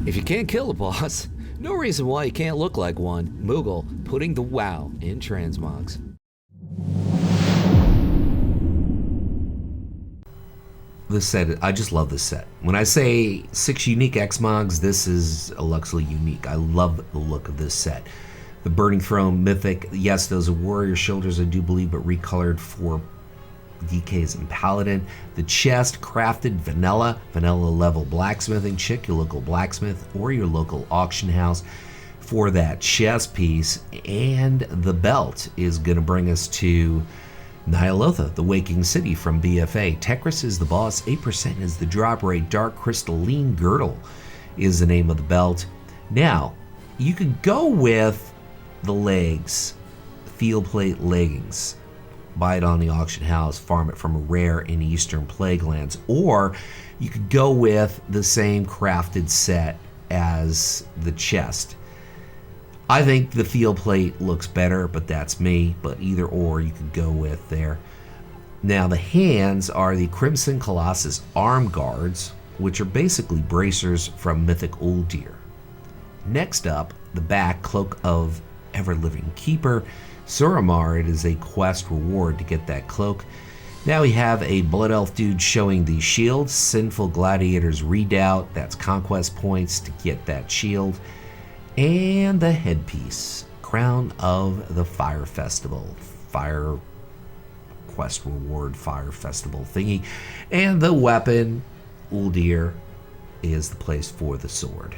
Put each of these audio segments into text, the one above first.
If you can't kill a boss, no reason why you can't look like one. Moogle putting the wow in transmogs. This set, I just love this set. When I say 6 unique xmogs, this is a Luxeley unique. I love the look of this set. The Burning Throne Mythic, yes, those are warrior shoulders, I do believe, but recolored for DKs and Paladin. The chest, crafted vanilla level blacksmithing. Check your local blacksmith or your local auction house for that chest piece. And the belt is going to bring us to Nyalotha, the Waking City from BFA. Tekris is the boss, 8% is the drop rate. Dark Crystalline Girdle is the name of the belt. Now, you could go with the legs, field plate leggings. Buy it on the auction house, farm it from a rare in Eastern Plaguelands. Or you could go with the same crafted set as the chest. I think the field plate looks better, but that's me. But either or you could go with there. Now the hands are the Crimson Colossus arm guards, which are basically bracers from Mythic Uldir. Next up, the back, Cloak of Ever-Living Keeper. Suramar, it is a quest reward to get that cloak. Now we have a Blood Elf dude showing the shield. Sinful Gladiator's Redoubt, that's conquest points to get that shield. And the headpiece, Crown of the Fire Festival, Fire Quest Reward, Fire Festival thingy. And the weapon, Uldir, is the place for the sword.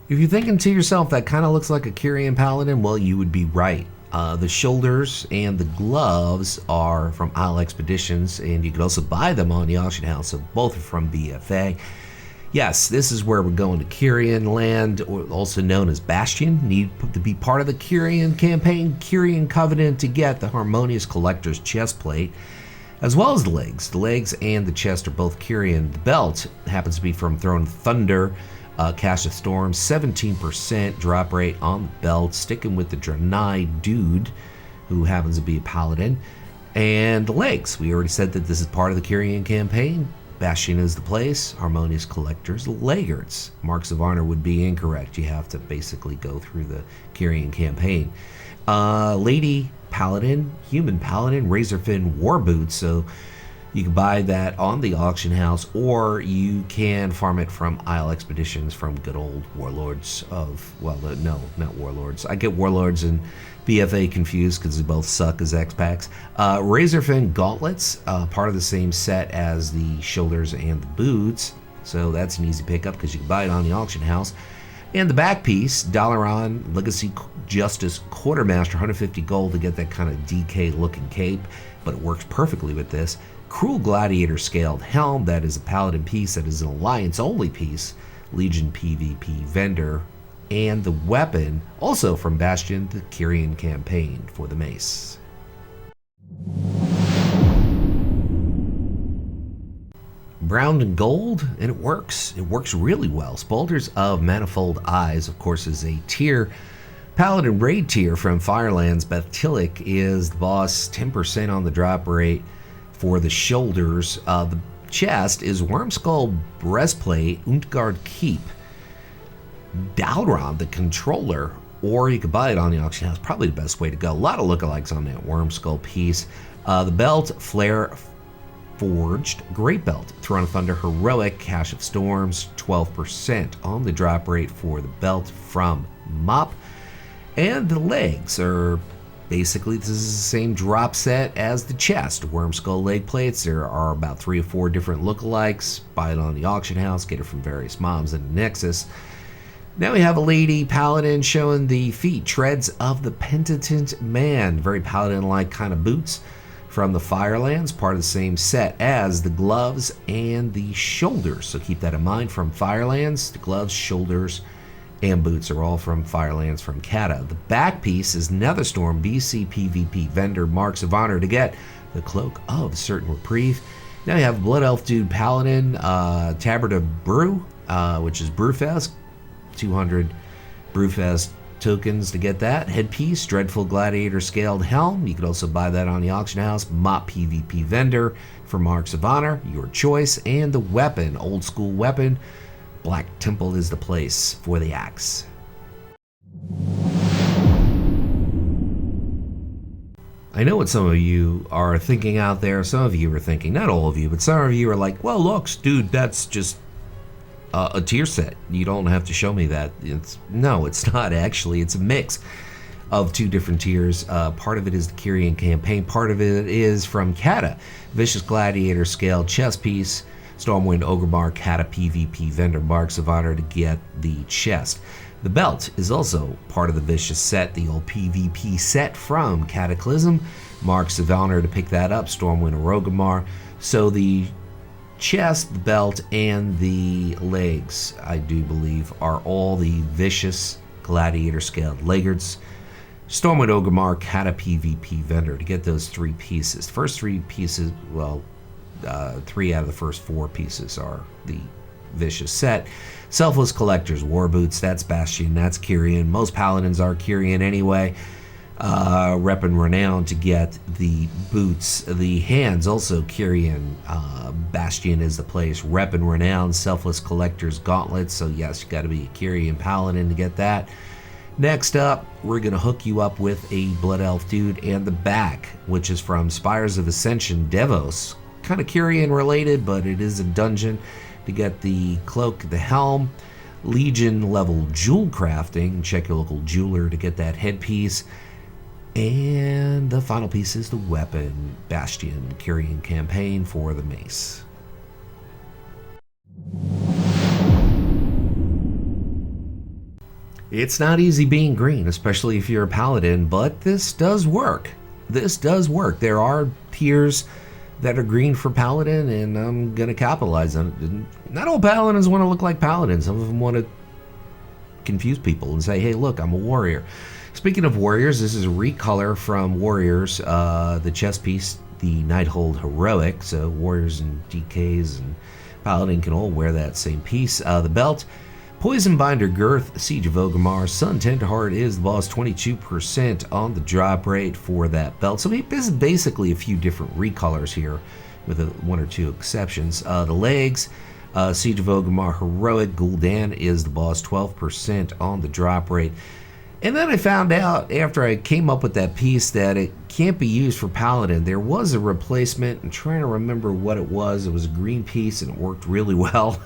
If you're thinking to yourself, that kind of looks like a Kyrian Paladin, well, you would be right. The shoulders and the gloves are from Isle Expeditions, and you could also buy them on the auction house, so both are from BFA. Yes, this is where we're going to Kyrian land, or also known as Bastion. Need to be part of the Kyrian campaign, Kyrian Covenant, to get the Harmonious Collector's chest plate, as well as the legs. The legs and the chest are both Kyrian. The belt happens to be from Throne of Thunder, Cash of Storms, 17% drop rate on the belt, sticking with the Draenor dude, who happens to be a paladin. And the legs, we already said that this is part of the Kyrian campaign. Bastion is the place, Harmonious Collectors, laggards. Marks of Honor would be incorrect. You have to basically go through the Kyrian campaign. Lady Paladin, Human Paladin, Razorfin War Boots, so you can buy that on the auction house, or you can farm it from Isle Expeditions from good old Warlords of, well, no, not Warlords. I get Warlords and BFA confused because they both suck as xpacs. Razorfin Gauntlets, part of the same set as the shoulders and the boots, so that's an easy pickup because you can buy it on the auction house. And the back piece, Dalaran Legacy Justice Quartermaster, 150 gold to get that kind of DK looking cape, but it works perfectly with this. Cruel Gladiator Scaled Helm, that is a Paladin piece, that is an Alliance only piece, Legion PvP vendor. And the weapon, also from Bastion, the Kyrian campaign for the mace. Brown and gold, and it works. It works really well. Spaulders of Manifold Eyes, of course, is a tier. Paladin raid tier from Firelands. Bathilic is the boss, 10% on the drop rate for the shoulders. The chest is Wormskull Breastplate, Untgard Keep. Dalron, the controller, or you could buy it on the auction house, probably the best way to go. A lot of lookalikes on that Wormskull piece. The belt, Flare Forged Great Belt, Throne of Thunder Heroic, Cash of Storms, 12% on the drop rate for the belt from Mop. And the legs are basically, this is the same drop set as the chest. Wormskull leg plates, there are about 3 or 4 different lookalikes. Buy it on the auction house, get it from various mobs in the Nexus. Now we have a lady paladin showing the feet, Treads of the Penitent Man, very paladin-like kind of boots from the Firelands, part of the same set as the gloves and the shoulders. So keep that in mind, from Firelands, the gloves, shoulders, and boots are all from Firelands from Cata. The back piece is Netherstorm BC PvP vendor, Marks of Honor to get the Cloak of Certain Reprieve. Now you have Blood Elf Dude Paladin, Tabard of Brew, which is Brewfest, 200 Brewfest tokens to get that. Headpiece, Dreadful Gladiator Scaled Helm. You could also buy that on the auction house. Mop PvP vendor for Marks of Honor, your choice. And the weapon, old school weapon. Black Temple is the place for the axe. I know what some of you are thinking out there. Some of you are thinking, not all of you, but some of you are like, well, Lux, dude, that's just a tier set. You don't have to show me that. No, it's not actually. It's a mix of two different tiers. Part of it is the Kyrian campaign. Part of it is from Cata. Vicious Gladiator Scale Chess Piece. Stormwind Ogrebar Cata PvP Vendor Marks of Honor to get the chest. The belt is also part of the Vicious set, the old PvP set from Cataclysm. Marks of Honor to pick that up, Stormwind Ogrebar. So the chest, the belt, and the legs, I do believe, are all the Vicious Gladiator Scaled Laggards. Stormwind Ogrebar Cata PvP Vendor to get those three pieces. The first three pieces, well, 3 out of the first 4 pieces are the Vicious set. Selfless Collectors, War Boots, that's Bastion, that's Kyrian. Most Paladins are Kyrian anyway. Rep and Renown to get the boots. The hands, also Kyrian. Bastion is the place. Rep and Renown, Selfless Collectors, Gauntlets. So yes, you got to be a Kyrian Paladin to get that. Next up, we're going to hook you up with a Blood Elf dude and the back, which is from Spires of Ascension, Devos. Kind of Kyrian related, but it is a dungeon. To get the cloak, the helm, Legion level jewel crafting. Check your local jeweler to get that headpiece. And the final piece is the weapon, Bastion, Kyrian campaign for the mace. It's not easy being green, especially if you're a paladin, but this does work. This does work. There are tiers that are green for paladin, and I'm gonna capitalize on it. Not all paladins want to look like paladins. Some of them want to confuse people and say, hey, look, I'm a warrior. Speaking of warriors, this is a recolor from Warriors, the chest piece, the Nighthold Heroic. So warriors and DKs and paladin can all wear that same piece. The belt, Poison Binder Girth, Siege of Ogrebar, Sun Tenderheart is the boss, 22% on the drop rate for that belt. So this is basically a few different recolors here with 1 or 2 exceptions. The legs, Siege of Ogrebar Heroic, Gul'dan is the boss, 12% on the drop rate. And then I found out after I came up with that piece that it can't be used for Paladin. There was a replacement. I'm trying to remember what it was. It was a green piece and it worked really well.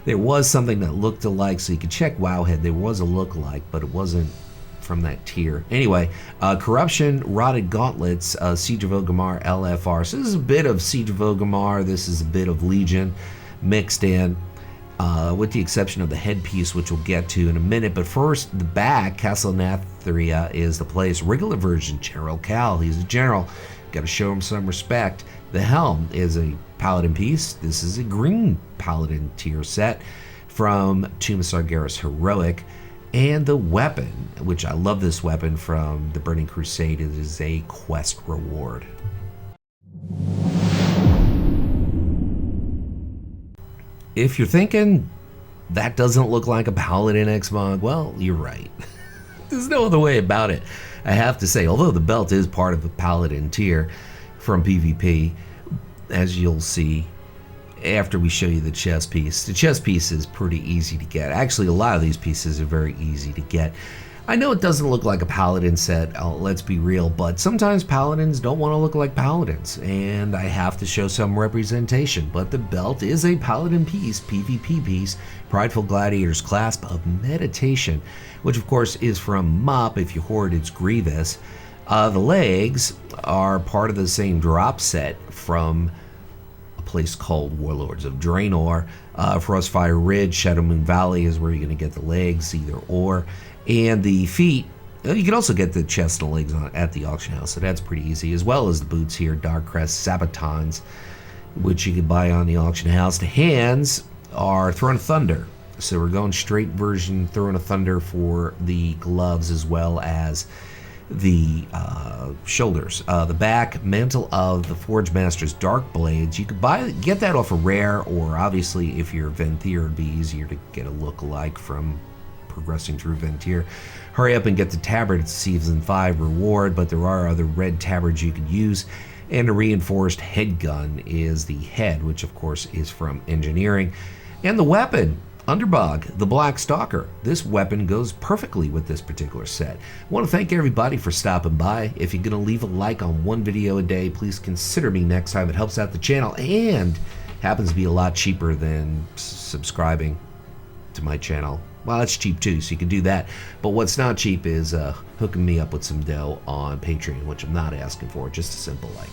There was something that looked alike, so you could check Wowhead. There was a look-alike, but it wasn't from that tier. Anyway, Corruption, Rotted Gauntlets, Siege of Ogrebar, LFR. So this is a bit of Siege of Ogrebar. This is a bit of Legion mixed in. With the exception of the headpiece, which we'll get to in a minute. But first, the back, Castle Nathria is the place. Regular version, General Cal. He's a general. Got to show him some respect. The helm is a paladin piece. This is a green paladin tier set from Tomb of Sargeras Heroic. And the weapon, which I love this weapon from the Burning Crusade, it is a quest reward. If you're thinking that doesn't look like a paladin xmog, well, you're right. There's no other way about it. I have to say, although the belt is part of the paladin tier from PvP, as you'll see after we show you the chest piece. The chest piece is pretty easy to get. Actually, a lot of these pieces are very easy to get. I know it doesn't look like a paladin set, let's be real, but sometimes paladins don't want to look like paladins, and I have to show some representation. But the belt is a paladin piece, PvP piece, Prideful Gladiator's Clasp of Meditation, which of course is from Mop. If you hoard, it's Grievous. The legs are part of the same drop set from a place called Warlords of Draenor. Frostfire Ridge, Shadow Moon Valley is where you're going to get the legs, either or. And the feet, you can also get the chest and legs at the auction house, so that's pretty easy, as well as the boots here, Dark Crest, Sabatons, which you can buy on the auction house. The hands are Throne of Thunder, so we're going straight version Throne of Thunder for the gloves as well as the shoulders. The back, Mantle of the Forge Master's Dark Blades. You could get that off a rare, or obviously if you're Venthyr, it'd be easier to get a look-alike from progressing through Ventir. Hurry up and get the tabard. It's Season 5 reward, but there are other red tabards you could use. And a reinforced head gun is the head, which of course is from engineering. And the weapon, Underbog, the Black Stalker. This weapon goes perfectly with this particular set. I want to thank everybody for stopping by. If you're going to leave a like on one video a day, please consider me next time. It helps out the channel and happens to be a lot cheaper than subscribing to my channel. Well, it's cheap too, so you can do that. But what's not cheap is hooking me up with some dough on Patreon, which I'm not asking for, just a simple like.